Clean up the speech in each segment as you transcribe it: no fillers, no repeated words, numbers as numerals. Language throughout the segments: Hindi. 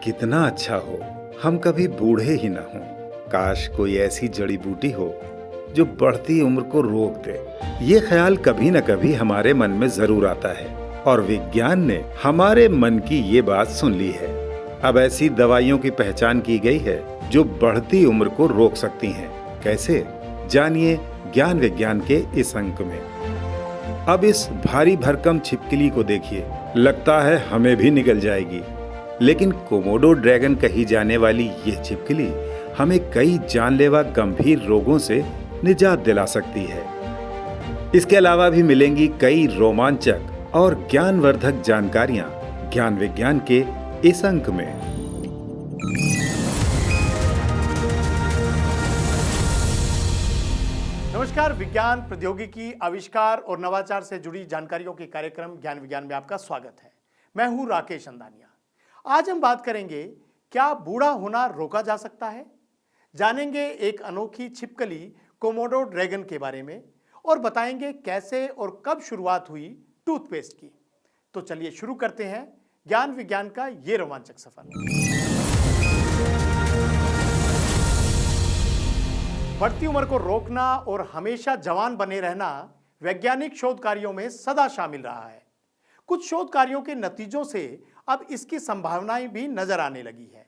कितना अच्छा हो हम कभी बूढ़े ही ना हों। काश कोई ऐसी जड़ी बूटी हो जो बढ़ती उम्र को रोक दे। ये ख्याल कभी न कभी हमारे मन में जरूर आता है और विज्ञान ने हमारे मन की ये बात सुन ली है। अब ऐसी दवाइयों की पहचान की गई है जो बढ़ती उम्र को रोक सकती हैं। कैसे? जानिए ज्ञान विज्ञान के इस अंक में। अब इस भारी भरकम छिपकली को देखिए, लगता है हमें भी निगल जाएगी, लेकिन कोमोडो ड्रैगन कही जाने वाली यह छिपकली हमें कई जानलेवा गंभीर रोगों से निजात दिला सकती है। इसके अलावा भी मिलेंगी कई रोमांचक और ज्ञानवर्धक जानकारियां ज्ञान विज्ञान के इस अंक में। नमस्कार। विज्ञान, प्रौद्योगिकी, आविष्कार और नवाचार से जुड़ी जानकारियों के कार्यक्रम ज्ञान विज्ञान में आपका स्वागत है। मैं हूं राकेश अंदानिया। आज हम बात करेंगे, क्या बूढ़ा होना रोका जा सकता है? जानेंगे एक अनोखी छिपकली कोमोडो ड्रैगन के बारे में और बताएंगे कैसे और कब शुरुआत हुई टूथपेस्ट की। तो चलिए शुरू करते हैं ज्ञान विज्ञान का ये रोमांचक सफर। बढ़ती उम्र को रोकना और हमेशा जवान बने रहना वैज्ञानिक शोध कार्यों में सदा शामिल रहा है। कुछ शोध कार्यों के नतीजों से अब इसकी संभावनाएं भी नजर आने लगी है।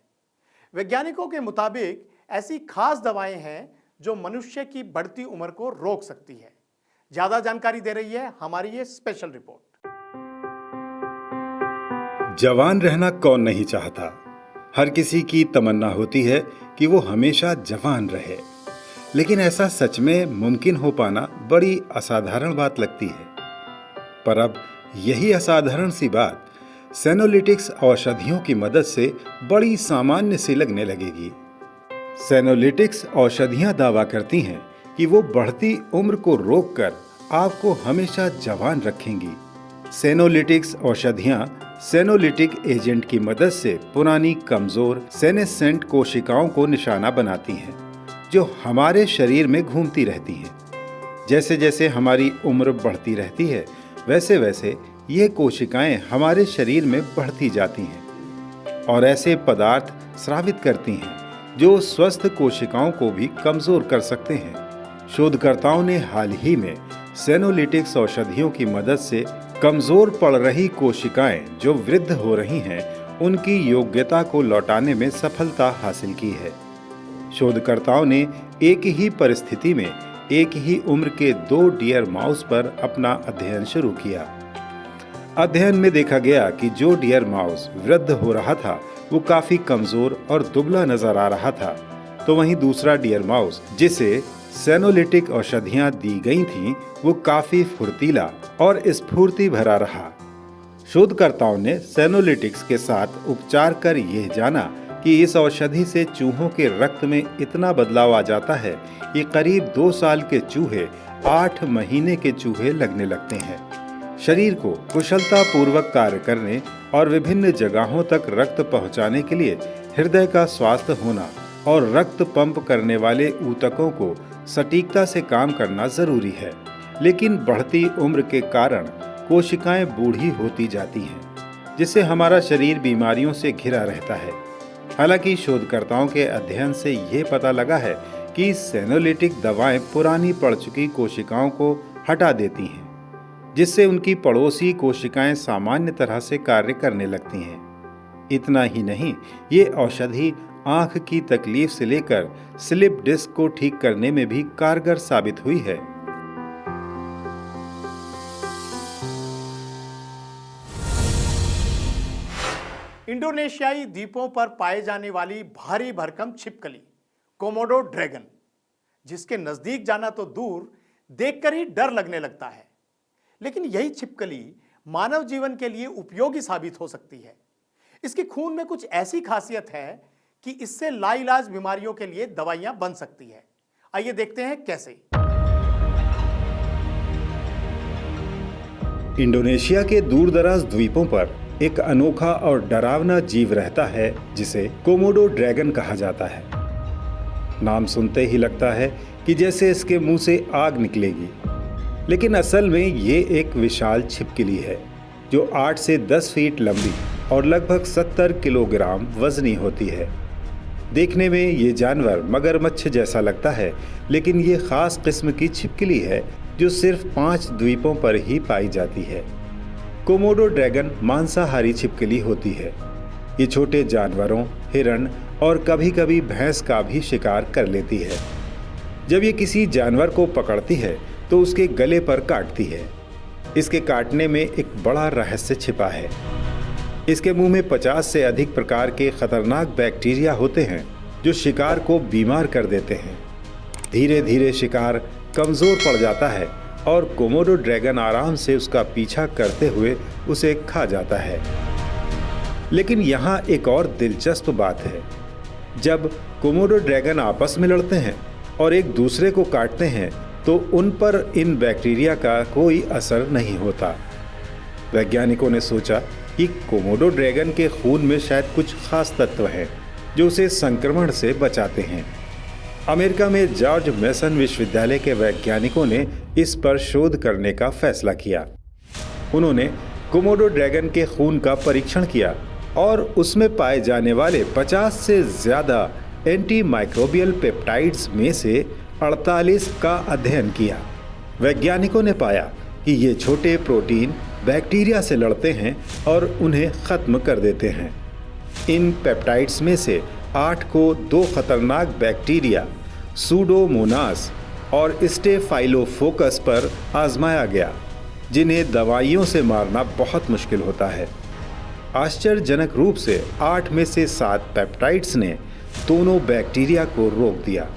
वैज्ञानिकों के मुताबिक ऐसी खास दवाएं हैं जो मनुष्य की बढ़ती उम्र को रोक सकती है। ज्यादा जानकारी दे रही है हमारी ये स्पेशल रिपोर्ट। जवान रहना कौन नहीं चाहता? हर किसी की तमन्ना होती है कि वो हमेशा जवान रहे, लेकिन ऐसा सच में मुमकिन हो पाना बड़ी असाधारण बात लगती है। पर अब यही असाधारण सी बात सेनोलिटिक्स औषधियों की मदद से बड़ी सामान्य सी लगने लगेगी। सेनोलिटिक्स औषधियां दावा करती हैं कि वो बढ़ती उम्र को रोककर आपको हमेशा जवान रखेंगी। सेनोलिटिक्स औषधियां सेनोलिटिक एजेंट की मदद से पुरानी कमजोर सेनेसेंट कोशिकाओं को निशाना बनाती हैं, जो हमारे शरीर में घूमती रहती हैं। जैसे जैसे हमारी उम्र बढ़ती रहती है, वैसे वैसे ये कोशिकाएं हमारे शरीर में बढ़ती जाती हैं और ऐसे पदार्थ स्रावित करती हैं जो स्वस्थ कोशिकाओं को भी कमजोर कर सकते हैं। शोधकर्ताओं ने हाल ही में सेनोलिटिक्स औषधियों की मदद से कमजोर पड़ रही कोशिकाएं जो वृद्ध हो रही हैं, उनकी योग्यता को लौटाने में सफलता हासिल की है। शोधकर्ताओं ने एक ही परिस्थिति में एक ही उम्र के 2 डियर माउस पर अपना अध्ययन शुरू किया। अध्ययन में देखा गया कि जो डियर माउस वृद्ध हो रहा था वो काफी कमजोर और दुबला नजर आ रहा था, तो वहीं दूसरा डियर माउस जिसे सेनोलिटिक औषधियां दी गई थीं, वो काफी फुर्तीला और स्फूर्ति भरा रहा। शोधकर्ताओं ने सेनोलिटिक्स के साथ उपचार कर यह जाना कि इस औषधि से चूहों के रक्त में इतना बदलाव आ जाता है कि करीब 2 साल के चूहे 8 महीने के चूहे लगने लगते हैं। शरीर को कुशलता पूर्वक कार्य करने और विभिन्न जगहों तक रक्त पहुंचाने के लिए हृदय का स्वास्थ्य होना और रक्त पंप करने वाले ऊतकों को सटीकता से काम करना जरूरी है। लेकिन बढ़ती उम्र के कारण कोशिकाएं बूढ़ी होती जाती हैं, जिससे हमारा शरीर बीमारियों से घिरा रहता है। हालांकि शोधकर्ताओं के अध्ययन से ये पता लगा है कि सेनोलिटिक दवाएं पुरानी पड़ चुकी कोशिकाओं को हटा देती हैं, जिससे उनकी पड़ोसी कोशिकाएं सामान्य तरह से कार्य करने लगती हैं। इतना ही नहीं, ये औषधि आंख की तकलीफ से लेकर स्लिप डिस्क को ठीक करने में भी कारगर साबित हुई है। इंडोनेशियाई द्वीपों पर पाए जाने वाली भारी भरकम छिपकली कोमोडो ड्रैगन, जिसके नजदीक जाना तो दूर, देखकर ही डर लगने लगता है। लेकिन यही छिपकली मानव जीवन के लिए उपयोगी साबित हो सकती है। इसके खून में कुछ ऐसी खासियत है कि इससे लाइलाज बीमारियों के लिए दवाइयां बन सकती है। आइए देखते हैं कैसे। इंडोनेशिया के दूरदराज द्वीपों पर एक अनोखा और डरावना जीव रहता है जिसे कोमोडो ड्रैगन कहा जाता है। नाम सुनते ही लगता है कि जैसे इसके मुंह से आग निकलेगी, लेकिन असल में ये एक विशाल छिपकली है जो 8 से 10 फीट लंबी और लगभग 70 किलोग्राम वजनी होती है। देखने में ये जानवर मगरमच्छ जैसा लगता है, लेकिन ये खास किस्म की छिपकली है जो सिर्फ 5 द्वीपों पर ही पाई जाती है। कोमोडो ड्रैगन मांसाहारी छिपकली होती है। ये छोटे जानवरों, हिरण और कभी-कभी भैंस का भी शिकार कर लेती है। जब ये किसी जानवर को पकड़ती है तो उसके गले पर काटती है। इसके काटने में एक बड़ा रहस्य छिपा है। इसके मुंह में 50 से अधिक प्रकार के खतरनाक बैक्टीरिया होते हैं जो शिकार को बीमार कर देते हैं। धीरे धीरे शिकार कमजोर पड़ जाता है और कोमोडो ड्रैगन आराम से उसका पीछा करते हुए उसे खा जाता है। लेकिन यहाँ एक और दिलचस्प बात है। जब कोमोडो ड्रैगन आपस में लड़ते हैं और एक दूसरे को काटते हैं तो उन पर इन बैक्टीरिया का कोई असर नहीं होता। वैज्ञानिकों ने सोचा कि कोमोडो ड्रैगन के खून में शायद कुछ खास तत्व हैं जो उसे संक्रमण से बचाते हैं। अमेरिका में जॉर्ज मेसन विश्वविद्यालय के वैज्ञानिकों ने इस पर शोध करने का फैसला किया। उन्होंने कोमोडो ड्रैगन के खून का परीक्षण किया और उसमें पाए जाने वाले 50 से ज़्यादा एंटी माइक्रोबियल पेप्टाइड्स में से 48 का अध्ययन किया। वैज्ञानिकों ने पाया कि ये छोटे प्रोटीन बैक्टीरिया से लड़ते हैं और उन्हें ख़त्म कर देते हैं। इन पेप्टाइड्स में से 8 को 2 खतरनाक बैक्टीरिया सूडोमोनास और स्टेफाइलोफोकस पर आजमाया गया, जिन्हें दवाइयों से मारना बहुत मुश्किल होता है। आश्चर्यजनक रूप से 8 में से 7 पेप्टाइड्स ने दोनों बैक्टीरिया को रोक दिया।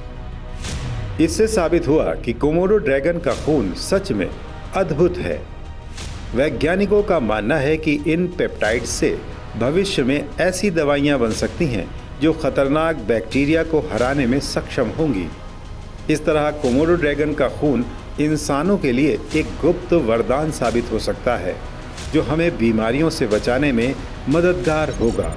इससे साबित हुआ कि कोमोडो ड्रैगन का खून सच में अद्भुत है। वैज्ञानिकों का मानना है कि इन पेप्टाइड्स से भविष्य में ऐसी दवाइयां बन सकती हैं जो खतरनाक बैक्टीरिया को हराने में सक्षम होंगी। इस तरह कोमोडो ड्रैगन का खून इंसानों के लिए एक गुप्त वरदान साबित हो सकता है जो हमें बीमारियों से बचाने में मददगार होगा।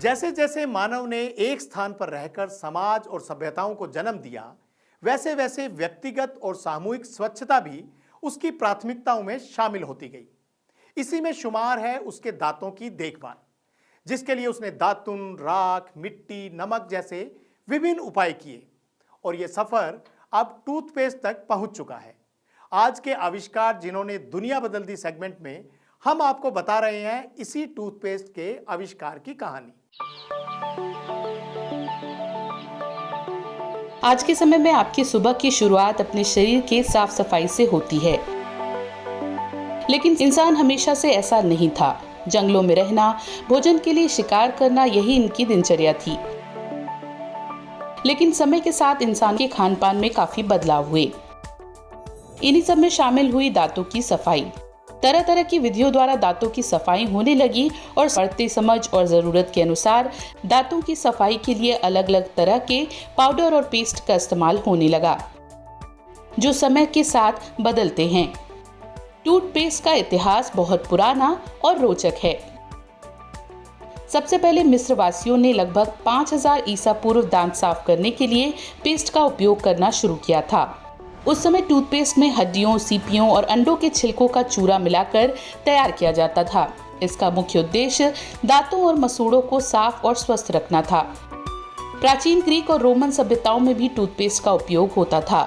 जैसे जैसे मानव ने एक स्थान पर रहकर समाज और सभ्यताओं को जन्म दिया, वैसे वैसे व्यक्तिगत और सामूहिक स्वच्छता भी उसकी प्राथमिकताओं में शामिल होती गई। इसी में शुमार है उसके दांतों की देखभाल, जिसके लिए उसने दातुन, राख, मिट्टी, नमक जैसे विभिन्न उपाय किए और यह सफर अब टूथपेस्ट तक पहुंच चुका है। आज के आविष्कार जिन्होंने दुनिया बदल दी सेगमेंट में हम आपको बता रहे हैं इसी टूथपेस्ट के आविष्कार की कहानी। आज के समय में आपकी सुबह की शुरुआत अपने शरीर के साफ सफाई से होती है, लेकिन इंसान हमेशा से ऐसा नहीं था। जंगलों में रहना, भोजन के लिए शिकार करना, यही इनकी दिनचर्या थी। लेकिन समय के साथ इंसान के खान पान में काफी बदलाव हुए। इन्हीं सब में शामिल हुई दांतों की सफाई। तरह तरह की विधियों द्वारा दांतों की सफाई होने लगी और बढ़ती समझ और जरूरत के अनुसार दांतों की सफाई के लिए अलग अलग तरह के पाउडर और पेस्ट का इस्तेमाल होने लगा, जो समय के साथ बदलते हैं। टूथपेस्ट का इतिहास बहुत पुराना और रोचक है। सबसे पहले मिस्र वासियों ने लगभग 5000 ईसा पूर्व दांत साफ करने के लिए पेस्ट का उपयोग करना शुरू किया था। उस समय टूथपेस्ट में हड्डियों, सीपियों और अंडों के छिलकों का चूरा मिलाकर तैयार किया जाता था। इसका मुख्य उद्देश्य दांतों और मसूड़ों को साफ और स्वस्थ रखना था। प्राचीन ग्रीक और रोमन सभ्यताओं में भी टूथपेस्ट का उपयोग होता था।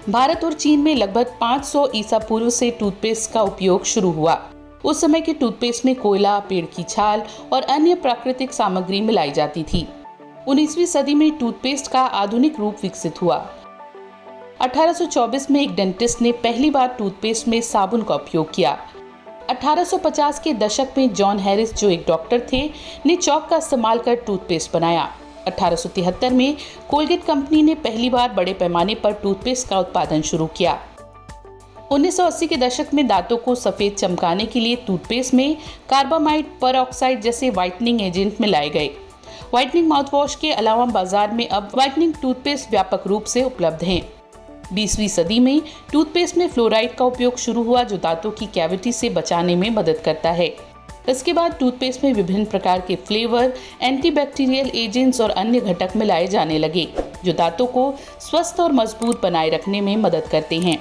भारत और चीन में लगभग 500 ईसा पूर्व से टूथपेस्ट का उपयोग शुरू हुआ। उस समय के टूथपेस्ट में कोयला, पेड़ की छाल और अन्य प्राकृतिक सामग्री मिलाई जाती थी। 19वीं सदी में टूथपेस्ट का आधुनिक रूप विकसित हुआ। 1824 में एक डेंटिस्ट ने पहली बार टूथपेस्ट में साबुन का उपयोग किया। 1850 के दशक में जॉन हैरिस, जो एक डॉक्टर थे, ने चॉक का इस्तेमाल कर टूथपेस्ट बनाया। 1873 में कोलगेट कंपनी ने पहली बार बड़े पैमाने पर टूथपेस्ट का उत्पादन शुरू किया। 1980 के दशक में दांतों को सफेद चमकाने के लिए टूथपेस्ट में कार्बामाइड परऑक्साइड जैसे व्हाइटनिंग एजेंट मिलाए गए। व्हाइटनिंग माउथवॉश के अलावा बाजार में अब व्हाइटनिंग टूथपेस्ट व्यापक रूप से उपलब्ध हैं। 20वीं सदी में टूथपेस्ट में फ्लोराइड का उपयोग शुरू हुआ, जो दांतों की कैविटी से बचाने में मदद करता है। इसके बाद टूथपेस्ट में विभिन्न प्रकार के फ्लेवर, एंटीबैक्टीरियल एजेंट्स और अन्य घटक मिलाए जाने लगे, जो दांतों को स्वस्थ और मजबूत बनाए रखने में मदद करते हैं।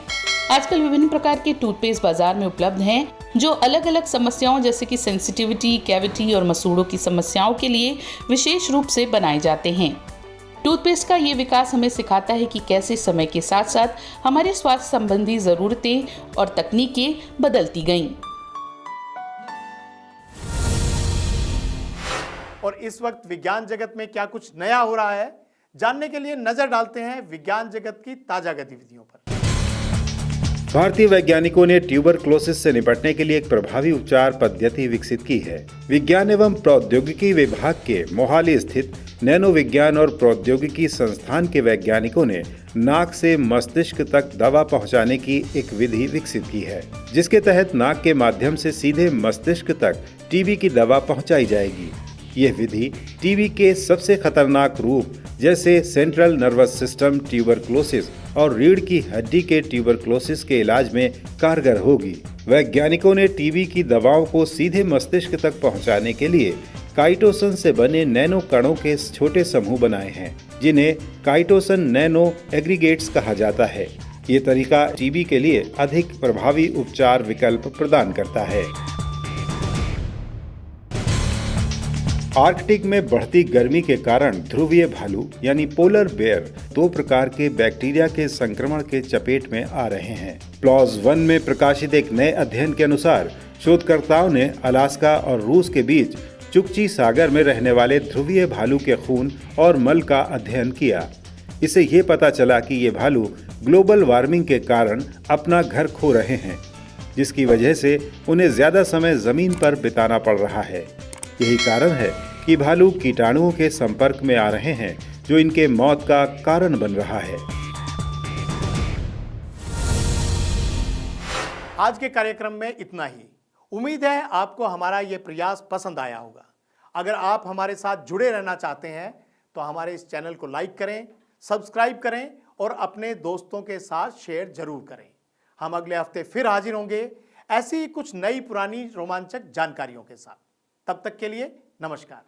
आजकल विभिन्न प्रकार के टूथपेस्ट बाजार में उपलब्ध हैं, जो अलग अलग समस्याओं जैसे कि सेंसिटिविटी, कैविटी और मसूड़ों की समस्याओं के लिए विशेष रूप से बनाए जाते हैं। टूथपेस्ट का ये विकास हमें सिखाता है कि कैसे समय के साथ साथ हमारे स्वास्थ्य संबंधी जरूरतें और तकनीकें बदलती गईं। और इस वक्त विज्ञान जगत में क्या कुछ नया हो रहा है, जानने के लिए नजर डालते हैं विज्ञान जगत की ताजा गतिविधियों पर। भारतीय वैज्ञानिकों ने ट्यूबरक्लोसिस से निपटने के लिए एक प्रभावी उपचार पद्धति विकसित की है। विज्ञान एवं प्रौद्योगिकी विभाग के मोहाली स्थित नैनो विज्ञान और प्रौद्योगिकी संस्थान के वैज्ञानिकों ने नाक से मस्तिष्क तक दवा पहुंचाने की एक विधि विकसित की है, जिसके तहत नाक के माध्यम से सीधे मस्तिष्क तक टीबी की दवा पहुंचाई जाएगी। यह विधि टीबी के सबसे खतरनाक रूप जैसे सेंट्रल नर्वस सिस्टम ट्यूबरक्लोसिस और रीढ़ की हड्डी के ट्यूबरक्लोसिस के इलाज में कारगर होगी। वैज्ञानिकों ने टीबी की दवाओं को सीधे मस्तिष्क तक पहुंचाने के लिए काइटोसन से बने नैनो कणों के छोटे समूह बनाए हैं, जिन्हें काइटोसन नैनो एग्रीगेट्स कहा जाता है। ये तरीका टीबी के लिए अधिक प्रभावी उपचार विकल्प प्रदान करता है। आर्कटिक में बढ़ती गर्मी के कारण ध्रुवीय भालू यानी पोलर बेयर 2 प्रकार के बैक्टीरिया के संक्रमण के चपेट में आ रहे हैं। प्लॉज 1 में प्रकाशित एक नए अध्ययन के अनुसार शोधकर्ताओं ने अलास्का और रूस के बीच चुकची सागर में रहने वाले ध्रुवीय भालू के खून और मल का अध्ययन किया। इससे ये पता चला कि ये भालू ग्लोबल वार्मिंग के कारण अपना घर खो रहे हैं, जिसकी वजह से उन्हें ज्यादा समय जमीन पर बिताना पड़ रहा है। यही कारण है कि भालू कीटाणुओं के संपर्क में आ रहे हैं, जो इनके मौत का कारण बन रहा है। आज के कार्यक्रम में इतना ही। उम्मीद है आपको हमारा ये प्रयास पसंद आया होगा। अगर आप हमारे साथ जुड़े रहना चाहते हैं तो हमारे इस चैनल को लाइक करें, सब्सक्राइब करें और अपने दोस्तों के साथ शेयर जरूर करें। हम अगले हफ्ते फिर हाजिर होंगे ऐसी ही कुछ नई पुरानी रोमांचक जानकारियों के साथ। तब तक के लिए नमस्कार।